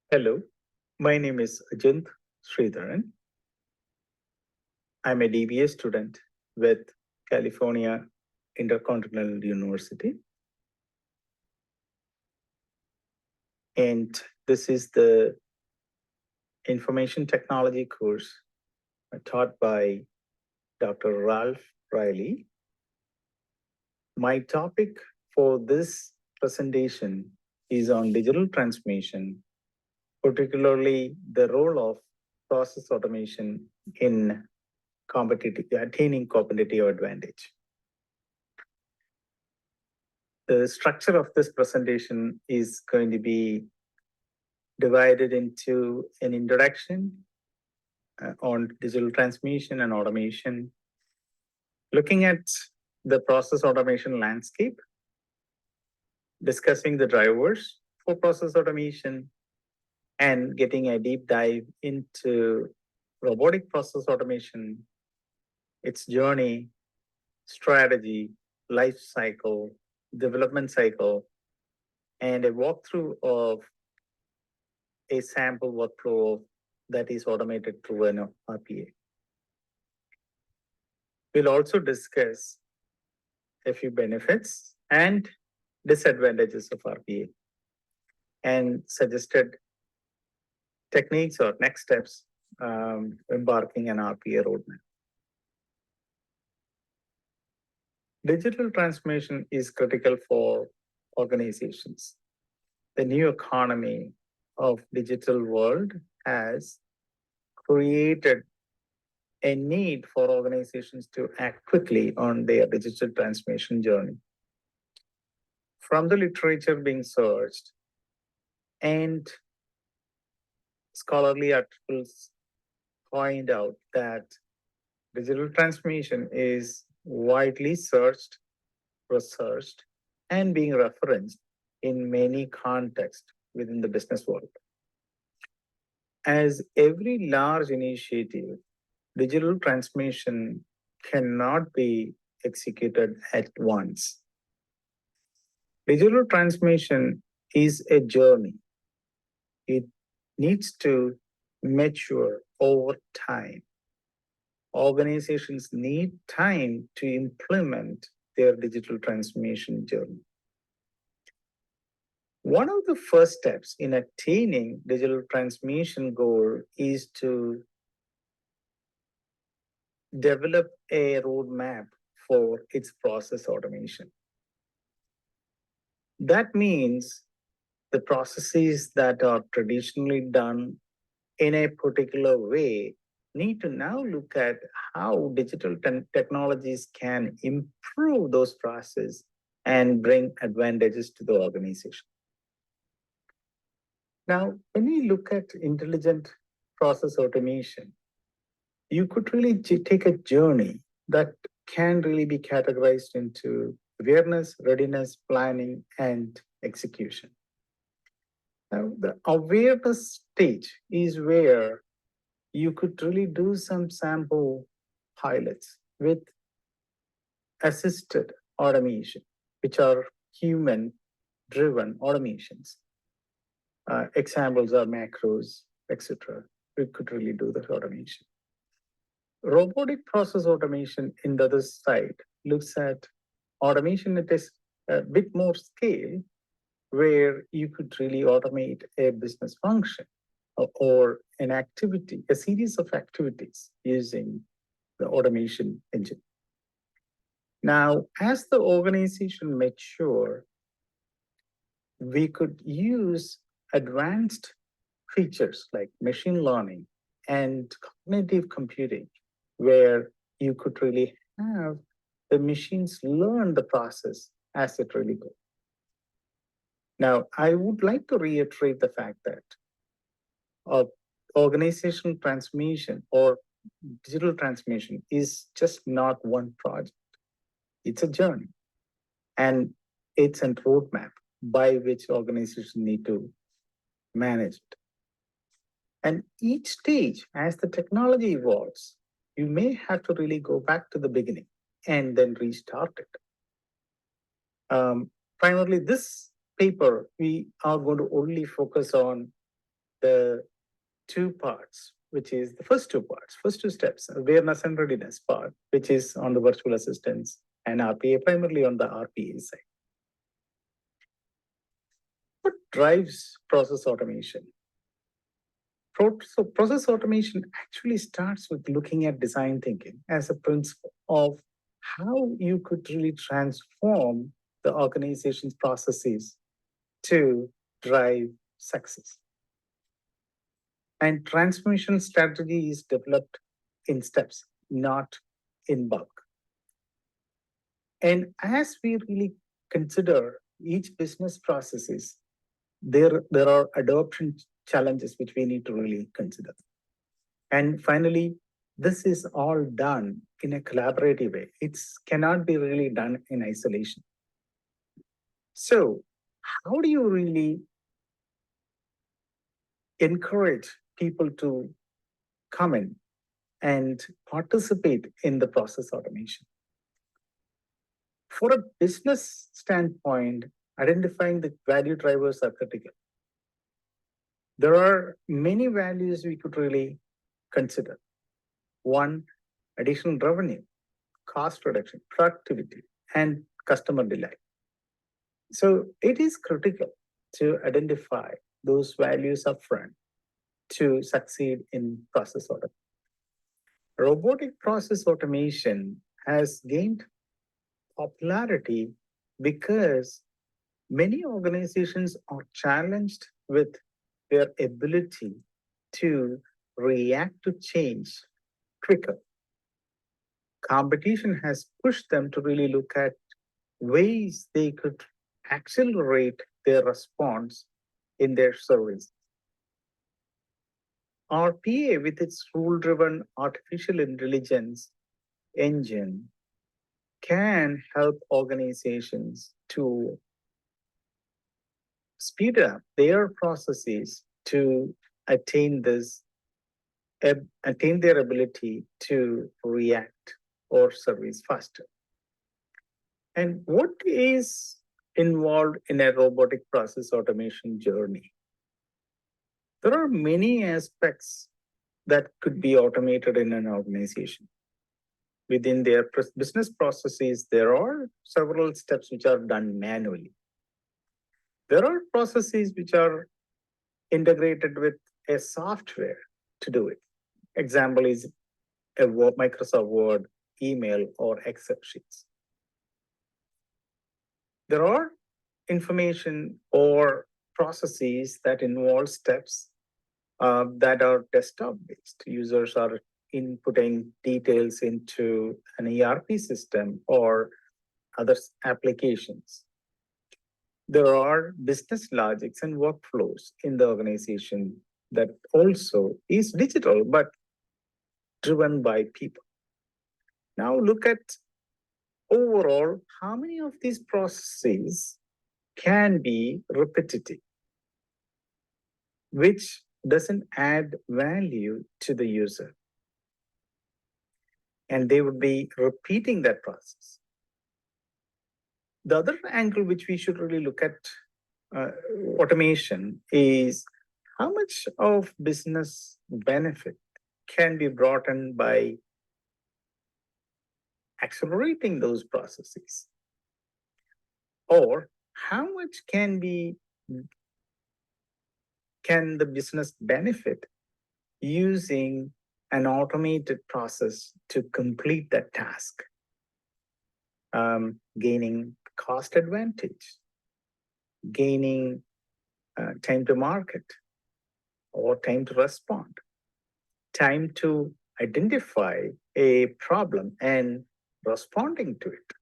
Hello, my name is Sreedharan. I'm a DBA student with California Intercontinental University. And this is the information technology course taught by Dr. Ralph Riley. My topic for this presentation is on digital transformation, particularly the role of process automation in attaining competitive advantage. The structure of this presentation is going to be divided into an introduction on digital transmission and automation, looking at the process automation landscape, discussing the drivers for process automation, and getting a deep dive into robotic process automation, its journey, strategy, life cycle, development cycle, and a walkthrough of a sample workflow that is automated through an RPA. We'll also discuss a few benefits and disadvantages of RPA and suggested techniques or next steps embarking an RPA roadmap. Digital transformation is critical for organizations. The new economy of digital world has created a need for organizations to act quickly on their digital transformation journey. From the literature being searched and scholarly articles point out that digital transformation is widely searched, researched, and being referenced in many contexts within the business world. As every large initiative, digital transformation cannot be executed at once. Digital transformation is a journey. It needs to mature over time. Organizations need time to implement their digital transformation journey. One of the first steps in attaining digital transformation goal is to develop a roadmap for its process automation. That means the processes that are traditionally done in a particular way need to now look at how digital technologies can improve those processes and bring advantages to the organization. Now, when we look at intelligent process automation, you could really take a journey that can really be categorized into awareness, readiness, planning, and execution. Now, the awareness stage is where you could really do some sample pilots with assisted automation, which are human-driven automations. Examples are macros, etc. We could really do that automation. Robotic process automation in the other side looks at automation at a bit more scale, where you could really automate a business function or an activity, a series of activities using the automation engine. Now, as the organization mature, we could use advanced features like machine learning and cognitive computing, where you could really have the machines learn the process as it really goes. Now, I would like to reiterate the fact that organizational transformation or digital transformation is just not one project. It's a journey, and it's a roadmap by which organizations need to manage it. And each stage, as the technology evolves, you may have to really go back to the beginning and then restart it. Primarily, this paper, we are going to only focus on the two parts, which is the first two steps, awareness and readiness part, which is on the virtual assistants and RPA, primarily on the RPA side. What drives process automation? So process automation actually starts with looking at design thinking as a principle of how you could really transform the organization's processes to drive success. And transformation strategy is developed in steps, not in bulk. And as we really consider each business processes, there are adoption challenges which we need to really consider. And finally, this is all done in a collaborative way. It cannot be really done in isolation. So how do you really encourage people to come in and participate in the process automation? For a business standpoint, identifying the value drivers are critical. There are many values we could really consider. One, additional revenue, cost reduction, productivity, and customer delight. So it is critical to identify those values upfront to succeed in process automation. Robotic process automation has gained popularity because many organizations are challenged with their ability to react to change quicker. Competition has pushed them to really look at ways they could accelerate their response in their service. RPA, with its rule-driven artificial intelligence engine, can help organizations to speed up their processes to attain their ability to react or service faster. And what is involved in a robotic process automation journey? There are many aspects that could be automated in an organization. Within their business processes, there are several steps which are done manually. There are processes which are integrated with a software to do it. Example is a Microsoft Word, email, or Excel sheets. There are information or processes that involve steps that are desktop-based. Users are inputting details into an ERP system or other applications. There are business logics and workflows in the organization that also is digital, but driven by people. Now look at overall, how many of these processes can be repetitive, which doesn't add value to the user. And they would be repeating that process. The other angle which we should really look at automation is how much of business benefit can be brought in by accelerating those processes, or how much can the business benefit using an automated process to complete that task, gaining cost advantage, gaining time to market or time to respond, time to identify a problem and responding to it.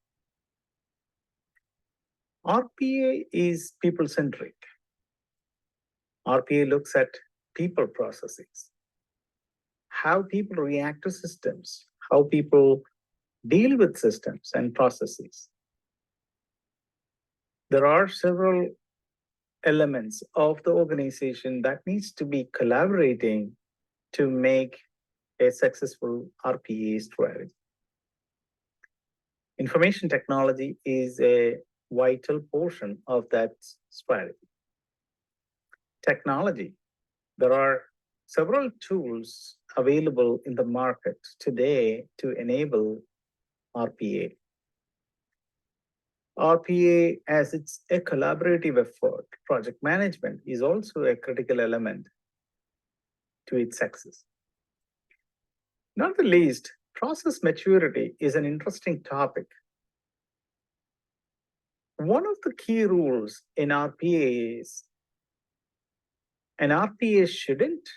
RPA is people-centric. RPA looks at people processes, how people react to systems, how people deal with systems and processes. There are several elements of the organization that needs to be collaborating to make a successful RPA strategy. Information technology is a vital portion of that strategy. Technology There are several tools available in the market today to enable RPA. RPA, as it's a collaborative effort, project management is also a critical element to its success. Not the least, process maturity is an interesting topic. One of the key rules in RPA is an RPA shouldn't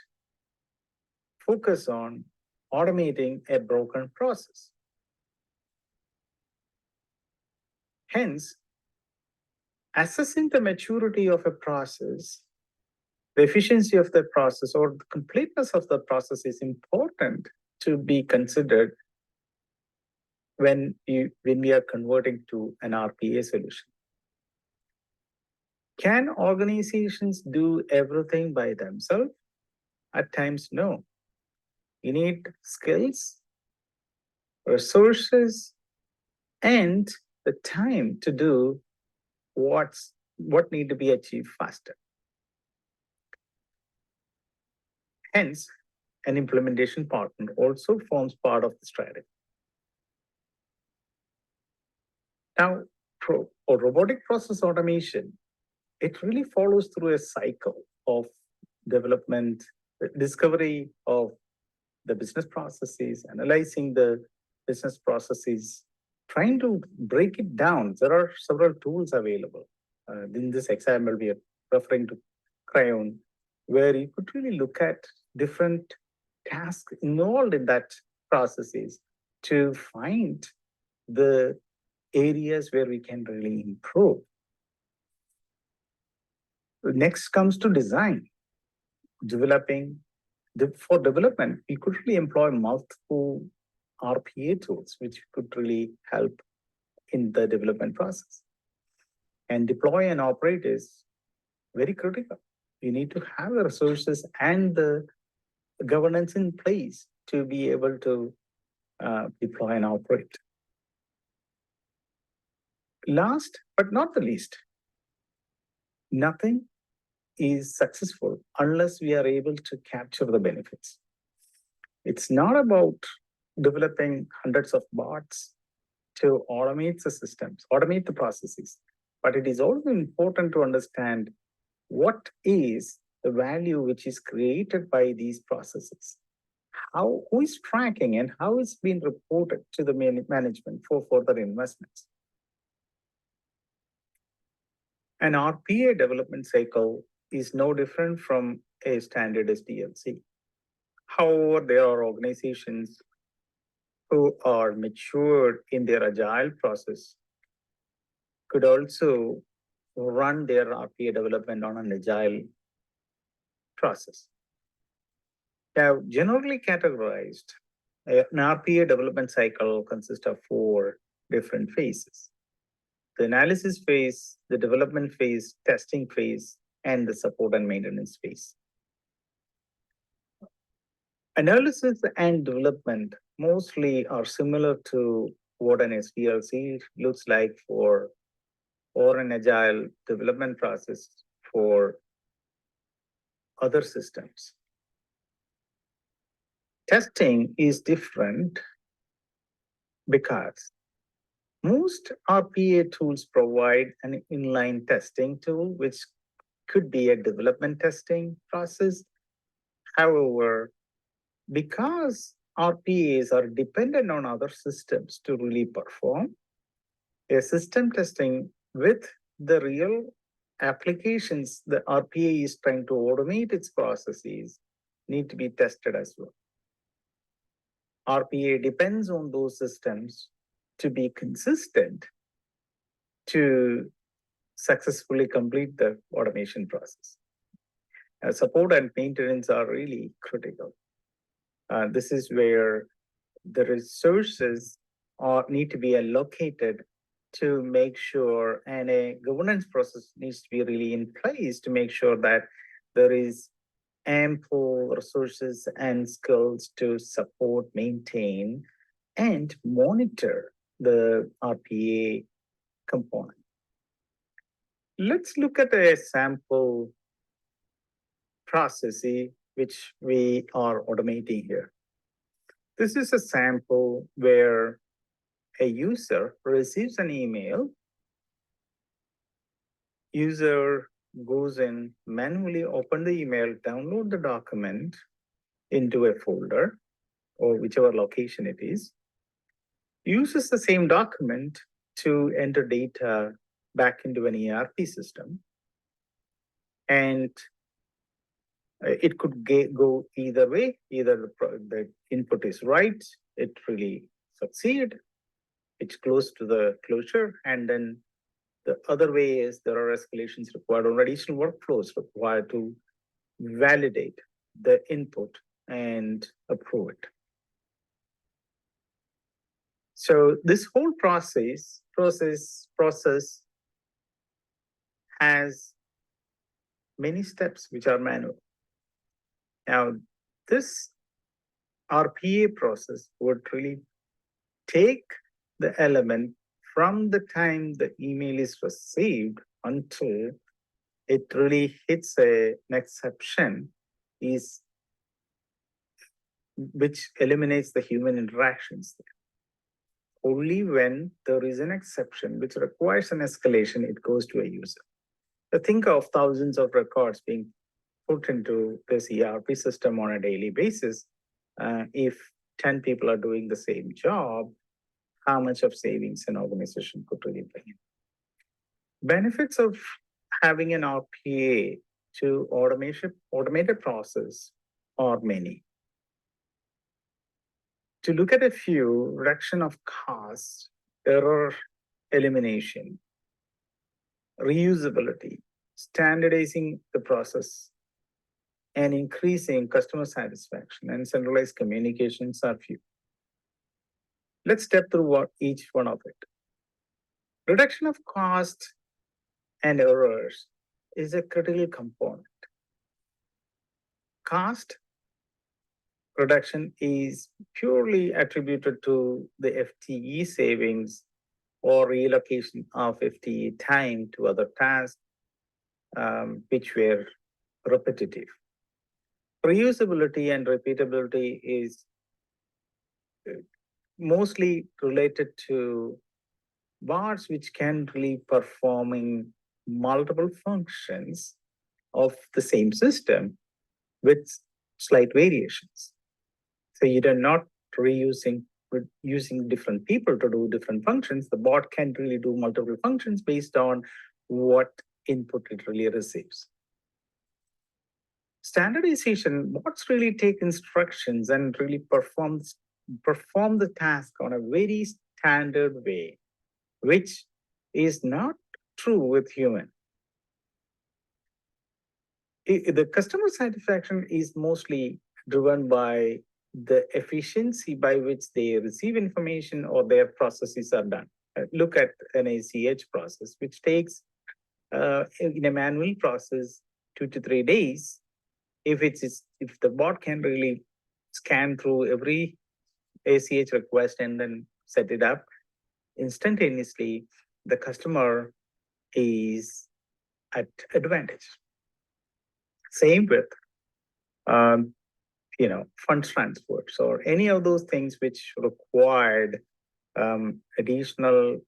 focus on automating a broken process. Hence, assessing the maturity of a process, the efficiency of the process, or the completeness of the process is important to be considered when we are converting to an RPA solution. Can organizations do everything by themselves? At times, no. You need skills, resources, and the time to do what need to be achieved faster. Hence, an implementation partner also forms part of the strategy. Now, robotic process automation, it really follows through a cycle of development, discovery of the business processes, analyzing the business processes, trying to break it down. There are several tools available. In this example, we are referring to Crayon, where you could really look at different tasks involved in that processes to find the areas where we can really improve. Next comes to design, developing. For development, we could really employ multiple RPA tools, which could really help in the development process. And deploy and operate is very critical. You need to have the resources and the governance in place to be able to deploy and operate. Last but not the least, nothing is successful unless we are able to capture the benefits. It's not about developing hundreds of bots to automate the systems, automate the processes, but it is also important to understand what is the value which is created by these processes. Who is tracking and how it's been reported to the management for further investments. An RPA development cycle is no different from a standard SDLC. However, there are organizations who are matured in their agile process could also run their RPA development on an agile process. Now, generally categorized, an RPA development cycle consists of 4 different phases: the analysis phase, the development phase, testing phase, and the support and maintenance phase. Analysis and development mostly are similar to what an SDLC looks like or an agile development process for other systems. Testing is different because most RPA tools provide an inline testing tool, which could be a development testing process. However, because RPAs are dependent on other systems to really perform, a system testing with the real applications the RPA is trying to automate its processes need to be tested as well. RPA depends on those systems to be consistent to successfully complete the automation process. Support and maintenance are really critical. This is where the resources need to be allocated to make sure, and a governance process needs to be really in place to make sure that there is ample resources and skills to support, maintain, and monitor the RPA component. Let's look at a sample processes which we are automating here. This is a sample where a user receives an email. User goes in, manually open the email, download the document into a folder or whichever location it is, uses the same document to enter data back into an ERP system. And it could go either way. Either the input is right, it really succeed, it's close to the closure, and then the other way is there are escalations required or additional workflows required to validate the input and approve it. So this whole process has many steps which are manual. Now, this RPA process would really take the element from the time the email is received until it really hits an exception, which eliminates the human interactions. Only when there is an exception which requires an escalation, it goes to a user. So think of thousands of records being put into this ERP system on a daily basis. If 10 people are doing the same job, how much of savings an organization could really bring in? Benefits of having an RPA to automate a process are many. To look at a few, reduction of cost, error elimination, reusability, standardizing the process, and increasing customer satisfaction and centralized communications are few. Let's step through each one of it. Reduction of cost and errors is a critical component. Cost reduction is purely attributed to the FTE savings or relocation of FTE time to other tasks, which were repetitive. Reusability and repeatability is mostly related to bots which can really performing multiple functions of the same system with slight variations. So you are not using different people to do different functions. The bot can really do multiple functions based on what input it really receives. Standardization, bots really take instructions and really perform the task on a very standard way, which is not true with human. The customer satisfaction is mostly driven by the efficiency by which they receive information or their processes are done. Look at an ACH process, which takes in a manual process 2 to 3 days. If the bot can really scan through every ACH request and then set it up instantaneously, the customer is at advantage. Same with funds transfers or any of those things which required additional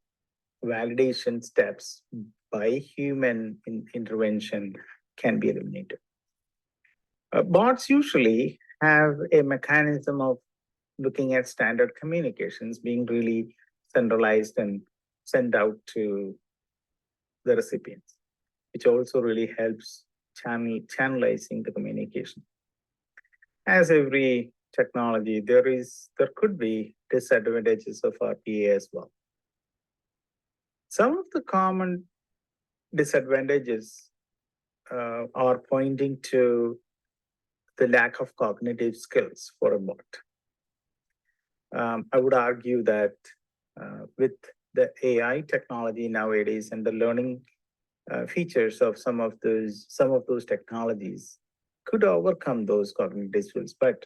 validation steps by human intervention can be eliminated. Bots usually have a mechanism of looking at standard communications being really centralized and sent out to the recipients, which also really helps channelizing the communication. As every technology, there could be disadvantages of RPA as well. Some of the common disadvantages are pointing to the lack of cognitive skills for a bot. I would argue that with the AI technology nowadays and the learning features of some of those technologies could overcome those cognitive skills, but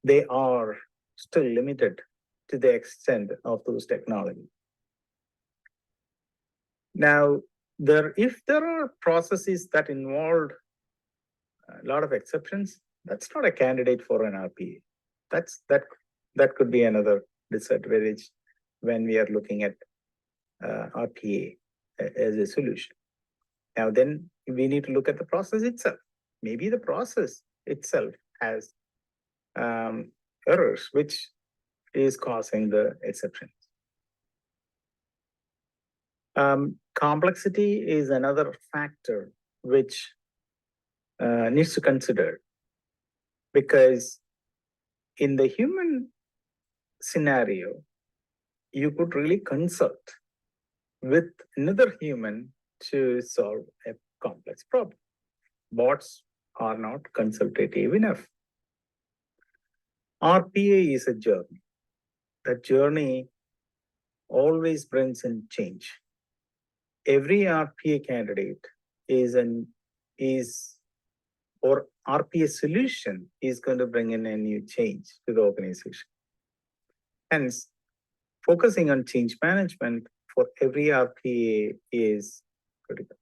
they are still limited to the extent of those technologies. Now, if there are processes that involve a lot of exceptions, that's not a candidate for an RPA. That could be another disadvantage when we are looking at RPA as a solution. Now, then we need to look at the process itself. Maybe the process itself has errors, which is causing the exceptions. Complexity is another factor which needs to consider, because in the human scenario, you could really consult with another human to solve a complex problem. Bots are not consultative enough. RPA is a journey. That journey always brings in change. Every RPA candidate or RPA solution is going to bring in a new change to the organization. Hence, focusing on change management for every RPA is critical.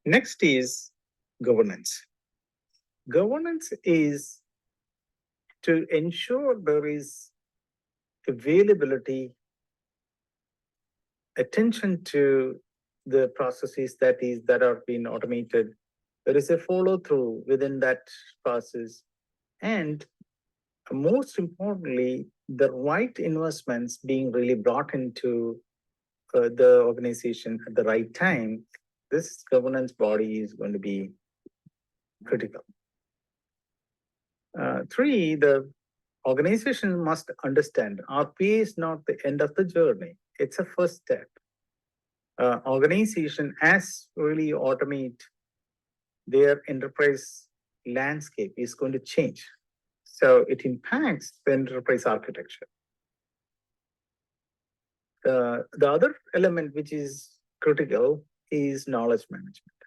Next is governance. Governance is to ensure there is availability, attention to the processes that are being automated. There is a follow through within that process, and most importantly, the right investments being really brought into the organization at the right time. This governance body is going to be critical. 3, the organization must understand RPA is not the end of the journey. It's a first step. Organization as really automate their enterprise landscape is going to change. So it impacts the enterprise architecture. The other element which is critical is knowledge management.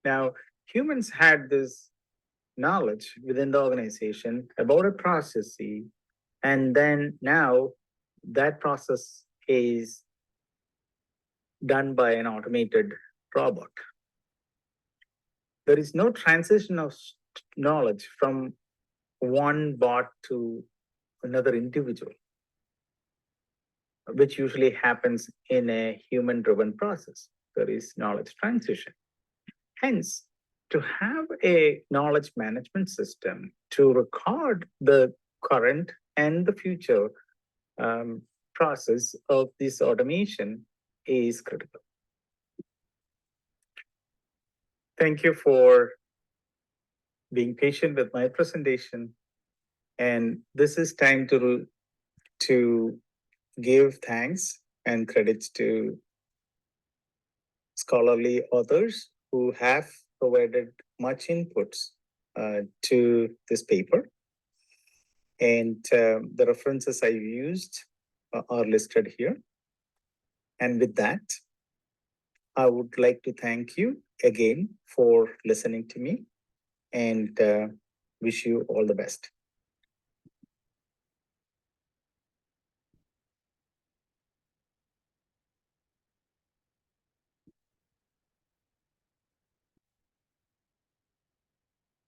Now, humans had this knowledge within the organization about a process, and then now that process is done by an automated robot. There is no transition of knowledge from one bot to another individual, which usually happens in a human-driven process. There is knowledge transition. Hence, to have a knowledge management system to record the current and the future process of this automation is critical. Thank you for being patient with my presentation. And this is time to give thanks and credits to scholarly authors who have provided much inputs to this paper. And the references I used are listed here. And with that, I would like to thank you again for listening to me and wish you all the best.